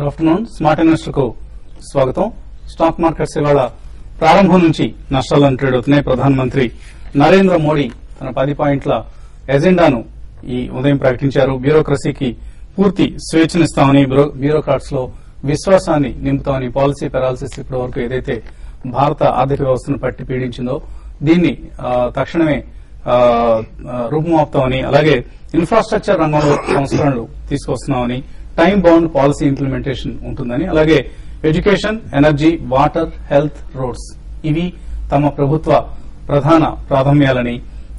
Good afternoon. Smart investor కు స్వాగతం. Stock markets ఇవాళ ప్రారంభం నుంచి నష్టాలను ట్రేడ్ అవుతున్నాయి. ప్రధానమంత్రి నరేంద్ర మోడీ తన 10 పాయింట్ల ఎజెండాను ఈ ఉదయం ప్రకటించారు. బ్యూరోక్రసీకి పూర్తి స్వేచ్ఛనిస్తామని, బ్యూరోక్రాట్స్ లో విశ్వాసాన్ని నింపుతామని, పాలసీ పెరాలసిస్ ఇప్పటి వరకు ఏదైతే భారత ఆర్థిక వ్యవస్థను పట్టి పీడించిందో దీన్ని తక్షణమే రూపుమాపుతామని, అలాగే ఇన్ఫ్రాస్ట్రక్చర్ రంగంలో సంస్కరణలు తీసుకొస్తున్నామని, టైం బౌండ్ పాలసీ ఇంప్లిమెంటేషన్ ఉంటుందని, అలాగే education, energy, water, health, roads ఇవి తమ ప్రభుత్వ ప్రధాన ప్రాధాన్యాలని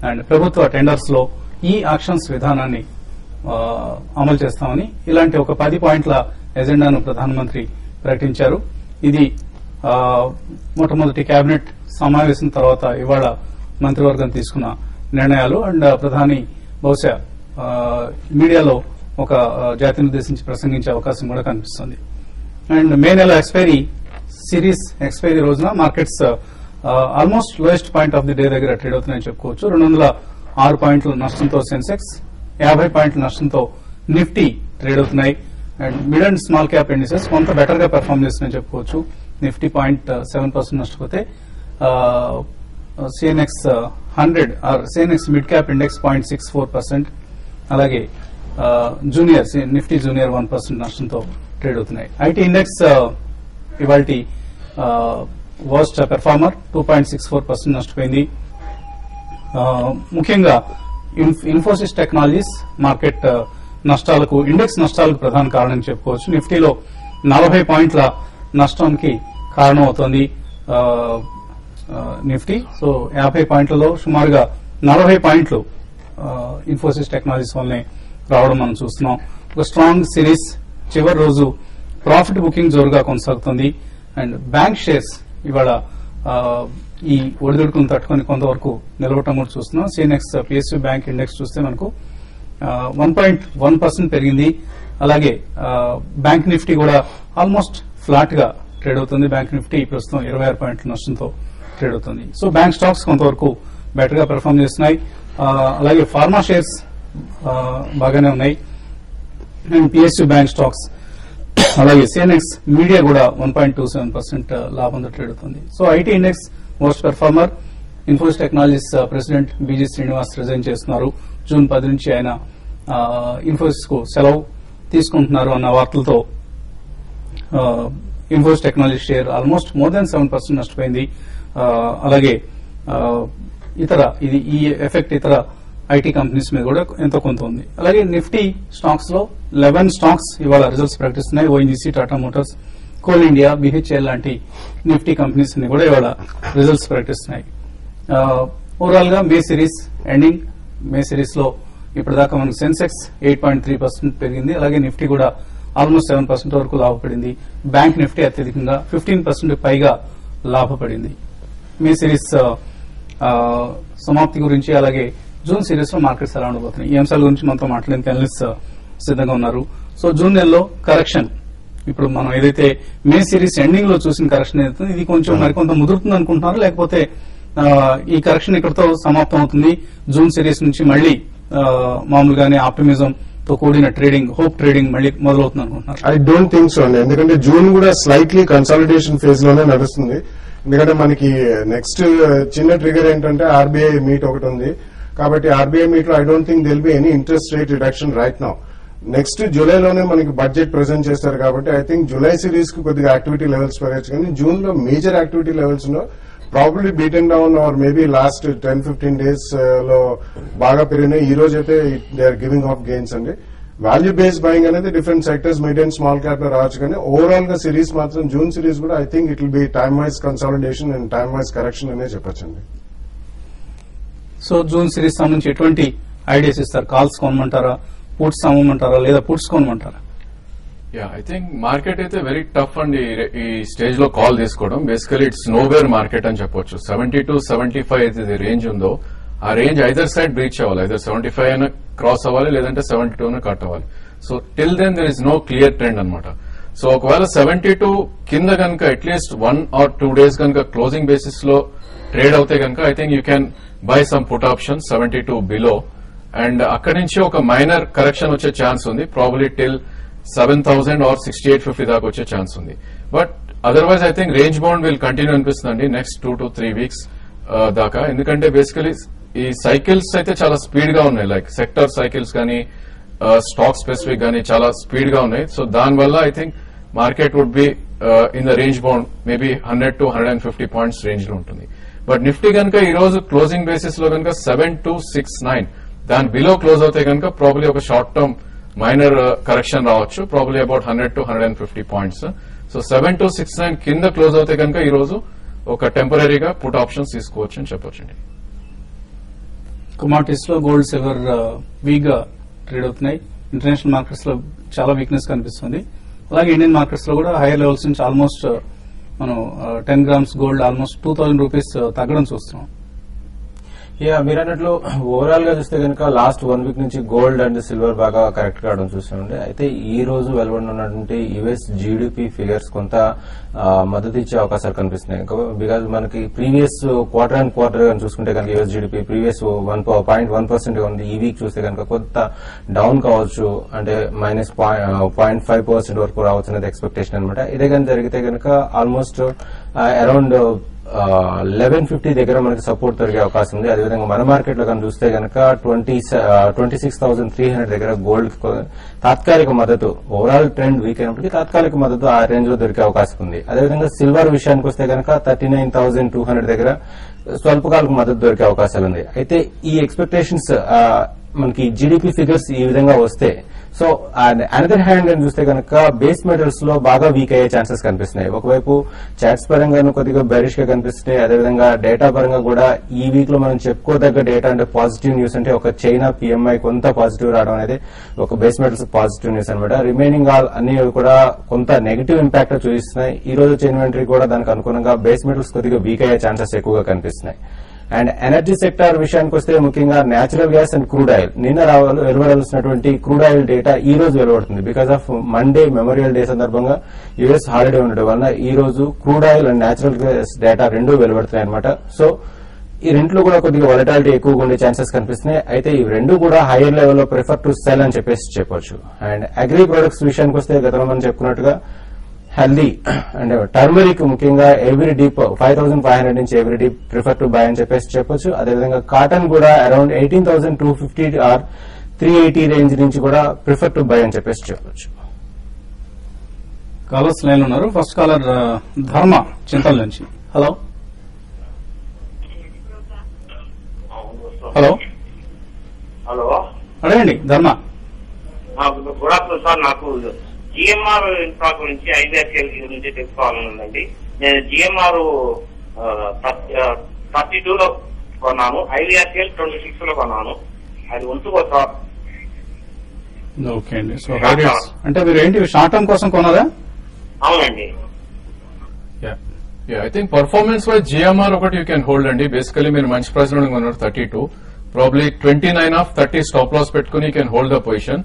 అండ్ ప్రభుత్వ టెండర్స్ లో ఈ యాక్షన్స్ విధానాన్ని అమలు చేస్తామని ఇలాంటి ఒక 10 పాయింట్ల ఎజెండాను ప్రధానమంత్రి ప్రకటించారు. ఇది మొట్టమొదటి కేబినెట్ సమావేశం తర్వాత ఇవాళ మంత్రివర్గం తీసుకున్న నిర్ణయాలు. అండ్ ప్రధాని బహుశా మీడియాలో ఒక జాతిని ఉద్దేశించి ప్రసంగించే అవకాశం కూడా కనిపిస్తుంది. అండ్ మే నెల సిరీస్ ఎక్స్పైరీ రోజున markets almost lowest point of the day దగ్గర ట్రేడ్ అవుతున్నాయని చెప్పుకోవచ్చు. 206 పాయింట్ల నష్టంతో సెన్సెక్స్, 50 పాయింట్ల నష్టంతో నిఫ్టీ ట్రేడ్ అవుతున్నాయి. And mid and small cap indices కొంత బెటర్ గా పెర్ఫార్మ్ చేస్తున్నాయని చెప్పుకోవచ్చు. నిఫ్టీ 0.7% నష్టపోతే CNX 100 or CNX mid cap index 0.64%, అలాగే జూనియర్ నిఫ్టీ జూనియర్ 1% నష్టంతో ట్రేడ్ అవుతున్నాయి. ఐటీ ఇండెక్స్ ఇవాల్టి వర్స్ట్ పెర్ఫార్మర్ 2.64% నష్టపోయింది. ముఖ్యంగా ఇన్ఫోసిస్ టెక్నాలజీస్ మార్కెట్ నష్టాలకు, ఇండెక్స్ నష్టాలకు ప్రధాన కారణం చెప్పుకోవచ్చు. నిఫ్టీలో 40 పాయింట్ల నష్టానికి కారణమవుతోంది నిఫ్టీ. సో 50 పాయింట్లలో సుమారుగా 40 పాయింట్లు ఇన్ఫోసిస్ టెక్నాలజీస్ వల్లనే రావడం మనం చూస్తున్నాం. ఒక స్ట్రాంగ్ సిరీస్ చివరి రోజు ప్రాఫిట్ బుకింగ్ జోరుగా కొనసాగుతుంది. అండ్ బ్యాంక్ షేర్స్ ఇవాళ ఈ ఒడిదుడుకులను తట్టుకుని కొంతవరకు నిలవటం కూడా చూస్తున్నాం. సిఎన్ఎక్స్ పిఎస్యూ బ్యాంక్ ఇండెక్స్ చూస్తే మనకు 1.1% పెరిగింది. అలాగే బ్యాంక్ నిఫ్టీ కూడా ఆల్మోస్ట్ ఫ్లాట్ గా ట్రేడ్ అవుతుంది. బ్యాంక్ నిఫ్టీ ప్రస్తుతం 26 పాయింట్ల నష్టంతో ట్రేడ్ అవుతుంది. సో బ్యాంక్ స్టాక్స్ కొంతవరకు బెటర్ గా పెర్ఫార్మ్ చేస్తున్నాయి. అలాగే ఫార్మా షేర్స్ బాగానే ఉన్నాయి. అండ్ పిఎస్యూ బ్యాంక్ స్టాక్స్, అలాగే సిఎన్ఎక్స్ మీడియా కూడా 1.27% లాభంతో ట్రేడ్ అవుతుంది. So IT index most performer. Infosys technologies president BG Srinivas resign చేస్తున్నారు. జూన్ 10 నుంచి ఆయన ఇన్ఫోసిస్ కు సెలవు తీసుకుంటున్నారు అన్న వార్తలతో Infosys technology share almost more than 7% నష్టపోయింది. అలాగే ఈ ఎఫెక్ట్ ఇతర ఐటీ కంపెనీస్ మీద కూడా ఎంతో కొంత ఉంది. అలాగే నిఫ్టీ స్టాక్స్ లో 11 స్టాక్స్ ఇవాళ రిజల్ట్స్ ప్రకటిస్తున్నాయి. ONGC, Tata Motors, Coal India, BHEL లాంటి నిఫ్టీ కంపెనీస్ ని కూడా ఇవాళ రిజల్ట్స్ ప్రకటిస్తున్నాయి. ఓవరాల్ గా May series ending. May series లో ఇప్పటిదాకా మనకు సెన్సెక్స్ 8.3% పెరిగింది. అలాగే నిఫ్టీ కూడా ఆల్మోస్ట్ 7% వరకు లాభపడింది. బ్యాంక్ నిఫ్టీ అత్యధికంగా 15% పైగా లాభపడింది. మే సిరీస్ సమాప్తి గురించి, అలాగే జూన్ సిరీస్ లో మార్కెట్స్ ఎలా ఉండబోతున్నాయి, ఈ అంశాల గురించి మనతో మాట్లాడేందుకు అనలిస్ట్ సిద్ధంగా ఉన్నారు. సో జూన్ నెలలో కరెక్షన్, ఇప్పుడు మనం ఏదైతే మే సిరీస్ ఎండింగ్ లో చూసిన కరెక్షన్ ఏదైతే ఇది కొంచెం మరికొంత ముదురుతుంది అనుకుంటున్నారు, లేకపోతే ఈ కరెక్షన్ ఇక్కడతో సమాప్తం అవుతుంది, జూన్ సిరీస్ నుంచి మళ్లీ మామూలుగానే ఆప్టిమిజం తో కూడిన ట్రేడింగ్, హోప్ ట్రేడింగ్ మళ్లీ మొదలవుతుంది అనుకుంటున్నారు? ఐ డోంట్ థింక్ సో అండి. ఎందుకంటే జూన్ కూడా స్లైట్లీ కన్సాలిడేషన్ ఫేజ్ లోనే నడుస్తుంది. ఎందుకంటే మనకి నెక్స్ట్ చిన్న ట్రిగర్ ఏంటంటే ఆర్బీఐ మీట్ ఒకటి ఉంది. కాబట్టి ఆర్బీఐ మీట్ లో I don't think they'll be any interest rate reduction right now. Next జూలైలోనే మనకి బడ్జెట్ ప్రెజెంట్ చేస్తారు. కాబట్టి ఐ థింక్ జూలై సిరీస్ కు కొద్దిగా యాక్టివిటీ లెవెల్స్ పెరగచ్చు. కానీ జూన్ లో మేజర్ యాక్టివిటీ లెవెల్స్ లో probably beaten down or maybe last 10-15 days లో బాగా పెరిగినాయి. ఈ రోజు అయితే they are giving off gains అండి. వాల్యూ బేస్డ్ బయింగ్ అనేది different sectors, mid and small cap లో రావచ్చు. కానీ ఓవరాల్ గా సిరీస్ మాత్రం జూన్ సిరీస్ కూడా I think it will be time wise consolidation and time wise correction అనే చెప్పొచ్చండి. సో జూన్ సిరీస్ సంబంధించి ఎటువంటి ఐడియాస్ ఇస్తారు? కాల్స్ కొనమంటారా, పుట్స్ అమ్మమంటారా, లేదా పుట్స్ కొనమంటారా? ఐ థింక్ మార్కెట్ అయితే వెరీ టఫ్ అండి ఈ స్టేజ్ లో కాల్ తీసుకోవడం. బేసికలీ ఇట్స్ నోవేర్ మార్కెట్ అని చెప్పొచ్చు. 70 to 75 అయితే రేంజ్ ఉందో ఆ రేంజ్ ఐదర్ సైడ్ బ్రీచ్ అవ్వాలి. ఐదర్ 75 అయినా క్రాస్ అవ్వాలి, లేదంటే 72 అయినా కట్ అవ్వాలి. So till then there is no clear trend అనమాట. సో ఒకవేళ 72 కింద కనుక అట్లీస్ట్ 1 or 2 days కనుక క్లోజింగ్ బేసిస్ లో ట్రేడ్ అవుతే కనుక I think you can buy some put option 72 below. And అక్కడి నుంచి ఒక మైనర్ కరెక్షన్ వచ్చే ఛాన్స్ ఉంది, ప్రాబబ్లీ టిల్ 7,000 ఆర్ 6,850 దాకా వచ్చే ఛాన్స్ ఉంది. But otherwise I think range bound will continue అనిపిస్తుందండి నెక్స్ట్ 2 to 3 వీక్స్ దాకా. ఎందుకంటే బేసికలీ ఈ సైకిల్స్ అయితే చాలా స్పీడ్ గా ఉన్నాయి, లైక్ సెక్టర్ సైకిల్స్ కానీ స్టాక్ స్పెసిఫిక్ కానీ చాలా స్పీడ్ గా ఉన్నాయి. సో దానివల్ల I think market would be in the range bound maybe 100 to 150 points range లో ఉంటుంది. బట్ నిఫ్టీ కనుక ఈ రోజు క్లోజింగ్ బేసిస్ లో కనుక 7,269 దాని బిలో క్లోజ్ అవుతే కనుక ప్రాబ్లీ ఒక షార్ట్ టర్మ్ మైనర్ కరెక్షన్ రావచ్చు, probably about 100 to 150 points. So 7,269 కింద క్లోజ్ అవుతే కనుక ఈ రోజు ఒక టెంపరీగా పుట్ ఆప్షన్స్ తీసుకోవచ్చు అని చెప్పొచ్చండి. కమాడిటీస్ లో గోల్డ్, సిల్వర్ వీక్ గా ట్రేడ్ అవుతున్నాయి. ఇంటర్నేషనల్ మార్కెట్స్ లో చాలా వీక్నెస్ కనిపిస్తుంది. అలాగే ఇండియన్ మార్కెట్స్ లో కూడా హైయర్ లెవెల్స్ నుంచి ఆల్మోస్ట్ మనం 10 grams గోల్డ్ ఆల్మోస్ట్ 2,000 రూపీస్ తగ్గడం చూస్తున్నాం. మీరు అన్నట్లు ఓవరాల్ గా చూస్తే కనుక లాస్ట్ 1 వీక్ నుంచి గోల్డ్ అండ్ సిల్వర్ బాగా కరెక్ట్ కావడం చూస్తుండే. అయితే ఈ రోజు వెలువడినటువంటి యుఎస్ జీడిపి ఫిగర్స్ కొంత మద్దతు ఇచ్చే అవకాశాలు కనిపిస్తున్నాయి. బికాజ్ మనకి ప్రీవియస్ క్వార్టర్ అండ్ క్వార్టర్ చూసుకుంటే కనుక యుఎస్ జీడిపి ప్రీవియస్ 1.1% ఉంది. ఈ వీక్ చూస్తే కనుక కొంత డౌన్ కావచ్చు, అంటే -0.5% వరకు రావచ్చు అనేది ఎక్స్పెక్టేషన్ అనమాట. ఇదే కానీ జరిగితే కనుక ఆల్మోస్ట్ అరౌండ్ 1150 దగ్గర మనకి సపోర్ట్ దొరికే అవకాశం ఉంది. అదేవిధంగా మన మార్కెట్ లో కానీ చూస్తే కనుక 26,300 దగ్గర గోల్డ్ తాత్కాలిక మద్దతు, ఓవరాల్ ట్రెండ్ వీక్ అయినప్పటికీ తాత్కాలిక మద్దతు ఆ రేంజ్ లో దొరికే అవకాశం ఉంది. అదేవిధంగా సిల్వర్ విషయానికి వస్తే కనుక 39,200 దగ్గర స్వల్పకాలిక మద్దతు దొరికే అవకాశాలు ఉంది. అయితే ఈ ఎక్స్పెక్టేషన్స్ మనకి జీడిపి ఫిగర్స్ ఈ విధంగా వస్తే, సో అనదర్ హ్యాండ్ అని చూస్తే కనుక బేస్ మెటల్స్ లో బాగా వీక్ అయ్యే ఛాన్సెస్ కనిపిస్తున్నాయి. ఒకవైపు చాట్స్ పరంగాను కొద్దిగా బెరిష్ గా కనిపిస్తున్నాయి. అదేవిధంగా డేటా పరంగా కూడా ఈ వీక్ లో మనం చెప్పుకోదగ్గ డేటా అంటే పాజిటివ్ న్యూస్ అంటే ఒక చైనా పిఎంఐ కొంత పాజిటివ్ రావడం అనేది ఒక బేస్ మెటల్స్ పాజిటివ్ న్యూస్ అనమాట. రిమైనింగ్ ఆల్ అన్ని కూడా కొంత నెగిటివ్ ఇంపాక్ట్ చూపిస్తున్నాయి. ఈ రోజు ఇన్వెంటరీ కూడా దానికి అనుగుణంగా బేస్ మెటల్స్ కొద్దిగా వీక్ అయ్యే ఛాన్సెస్ ఎక్కువగా కనిపిస్తున్నాయి. అండ్ ఎనర్జీ సెక్టార్ విషయానికి వస్తే ముఖ్యంగా natural gas and crude oil, నిన్న వెలువడాల్సినటువంటి క్రూడ్ ఆయిల్ డేటా ఈ రోజు వెలువడుతుంది. Because of Monday Memorial Day సందర్భంగా యుఎస్ హాలిడే ఉండడం వల్ల ఈ రోజు crude oil and natural gas data రెండూ వెలువడుతున్నాయి అనమాట. సో ఈ రెంట్లో కూడా కొద్దిగా వాలటాలిటీ ఎక్కువగా ఉండే ఛాన్సెస్ కనిపిస్తున్నాయి. అయితే ఈ రెండు కూడా హైయర్ లెవెల్లో ప్రిఫర్ టు సెల్ అని చెప్పేసి చెప్పొచ్చు. అండ్ అగ్రి ప్రొడక్ట్స్ విషయానికి వస్తే గతంలో మనం చెప్పుకున్నట్టుగా హెల్దీ అండ్ టర్మరిక్ ముఖ్యంగా ఎవ్రీ డీప్ 5,500 నుంచి every deep prefer to buy అని చెప్పేసి చెప్పొచ్చు. అదేవిధంగా కాటన్ కూడా అరౌండ్ 18,250 ఆర్ 380 రేంజ్ నుంచి కూడా ప్రిఫర్ టు బై అని చెప్పేసి చెప్పొచ్చు. కాలర్స్ లైన్ ఉన్నారు. ఫస్ట్ కాలర్ ధర్మ చింతల నుంచి. హలో హలో హలో అడగండి ధర్మ. Good afternoon sir. నాకు జిఎంఆర్ ఇన్ఫ్రా గురించి ఐబిఐసిఎల్ గురించి తెలుసుకోవాలని ఉందండి. నేను జిఎంఆర్ 32 లో కొన్నాను, ఐబిఐసిఎల్ 26 లో కొన్నాను. అది ఉంచుకో సార్. ఓకే అండి. సో అంటే మీరు ఏంటి షార్ట్ టర్మ్ కోసం కొన్నారా? అవునండి. I think performance wise GMR ఒకటి యూ కెన్ హోల్డ్ అండి. బేసికలీ మీరు మంచి ప్రైస్ లో కొన్నారు 32, ప్రాబ్లీ 29 ఆఫ్ 30 స్టాప్ లాస్ పెట్టుకుని you can hold the position.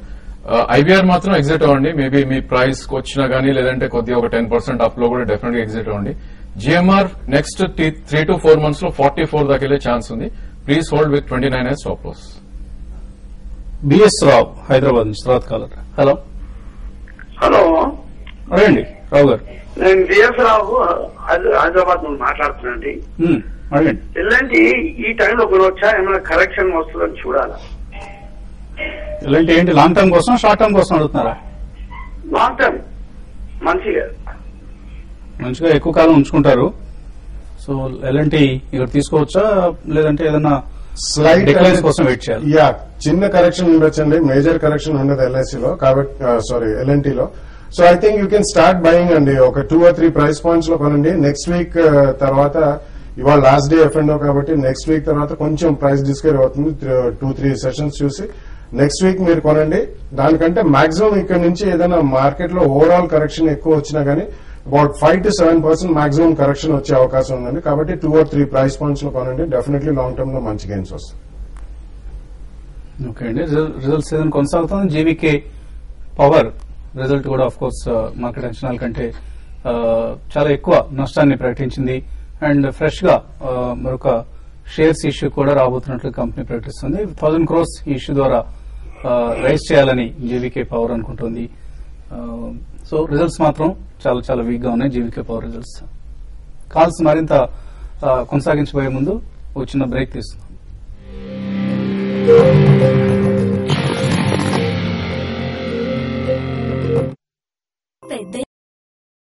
IBR మాత్రం ఎగ్జిట్ అవ్వండి. మేబీ మీ ప్రైస్ కి వచ్చినా గానీ లేదంటే కొద్దిగా ఒక 10% అప్ లో కూడా డెఫినెట్ గా ఎగ్జిట్ అవ్వండి. జిఎంఆర్ నెక్స్ట్ 3 to 4 months లో 44 దాకా వెళ్ళే ఛాన్స్ ఉంది. Please hold with 29 as stop loss. BS Rao Hyderabad నుంచి తర్వాత కాలర్. హలో హలో అడగండి రావు గారు. నేను బిఎస్ రావు హైదరాబాద్ నుండి మాట్లాడుతున్నాండి. అడగండి. ఎలాంటి ఈ టైంలో కొనవచ్చా, ఏమైనా కరెక్షన్ వస్తుందని చూడాలా? ఇలాంటి ఏంటి లాంగ్ టర్మ్ కోసం షార్ట్ టర్మ్ కోసం అడుగుతున్నారా? లాంగ్ టర్మ్ మంచిగా ఎక్కువ కాలం ఉంచుకుంటారు. సో ఎలాంటి ఇక్కడ తీసుకోవచ్చా లేదంటే ఏదన్నా స్లైట్ డిక్లైన్స్ కోసం వెయిట్ చేయాలి? యా, చిన్న కరెక్షన్ ఉండొచ్చండి, మేజర్ కరెక్షన్ ఉండదు ఎల్ఐసిలో కాబట్టి ఎల్ఎన్టీలో. So I think you can start buying అండి. ఒక 2 or 3 ప్రైస్ పాయింట్స్ లో కొనండి. నెక్స్ట్ వీక్ తర్వాత, ఇవాళ లాస్ట్ డే ఎఫ్ఎండో కాబట్టి నెక్స్ట్ వీక్ తర్వాత కొంచెం ప్రైస్ డిస్కవరీ అవుతుంది. 2-3 సెషన్స్ చూసి నెక్స్ట్ వీక్ మీరు కొనండి. దానికంటే మాక్సిమం ఇక్కడ నుంచి ఏదైనా మార్కెట్ లో ఓవరాల్ కరెక్షన్ ఎక్కువ వచ్చినా గానీ అబౌట్ 5 to 7% మాక్సిమం కరెక్షన్ వచ్చే అవకాశం ఉందండి. కాబట్టి 2 or 3 ప్రైస్ పాయింట్స్ లో కొనండి. డెఫినెట్లీ లాంగ్ టర్మ్ లో మంచి గెయిన్స్ వస్తాయి. ఓకే అండి. రిజల్ట్ సీజన్ కొనసాగుతుంది. జీవీకే పవర్ రిజల్ట్ కూడా ఆఫ్ కోర్స్ మార్కెట్ అంచనాల కంటే చాలా ఎక్కువ నష్టాన్ని ప్రకటించింది. అండ్ ఫ్రెష్ గా మరొక షేర్స్ ఇష్యూ కూడా రాబోతున్నట్లు కంపెనీ ప్రకటిస్తుంది. 1,000 crores ఈ ఇష్యూ ద్వారా రైజ్ చేయాలని జీవీకే పవర్ అనుకుంటుంది. సో రిజల్ట్స్ మాత్రం చాలా చాలా వీక్ గా ఉన్నాయి జీవికే పవర్ రిజల్ట్స్. కాల్స్ మరింత కొనసాగించబోయే ముందు ఒక చిన్న బ్రేక్ తీసుకుందాం.